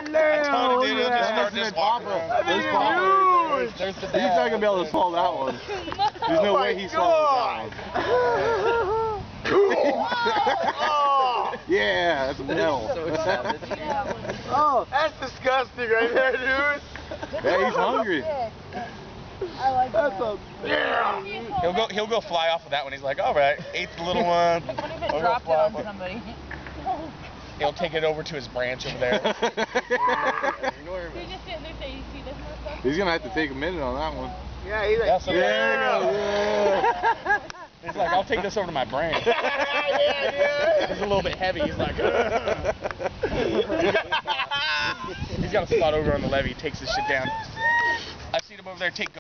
told him, dude, he'll just start just walking around. There's the dad. He's not gonna be able to swallow that one. There's no way he swallows that one. Yeah, that's metal. Oh, that's disgusting right there, dude. Yeah, he's hungry. I like that. Yeah. He'll go fly off of that one. He's like, all right, ate the little one. What if it dropped it on somebody? He'll take it over to his branch over there. He's just sitting there saying, you see this stuff? He's gonna have to take a minute on that one. Yeah, he's like, yeah. He's like, I'll take this over to my branch. It's a little bit heavy. He's like, he's got a spot over on the levee. He takes this shit down. I've seen him over there take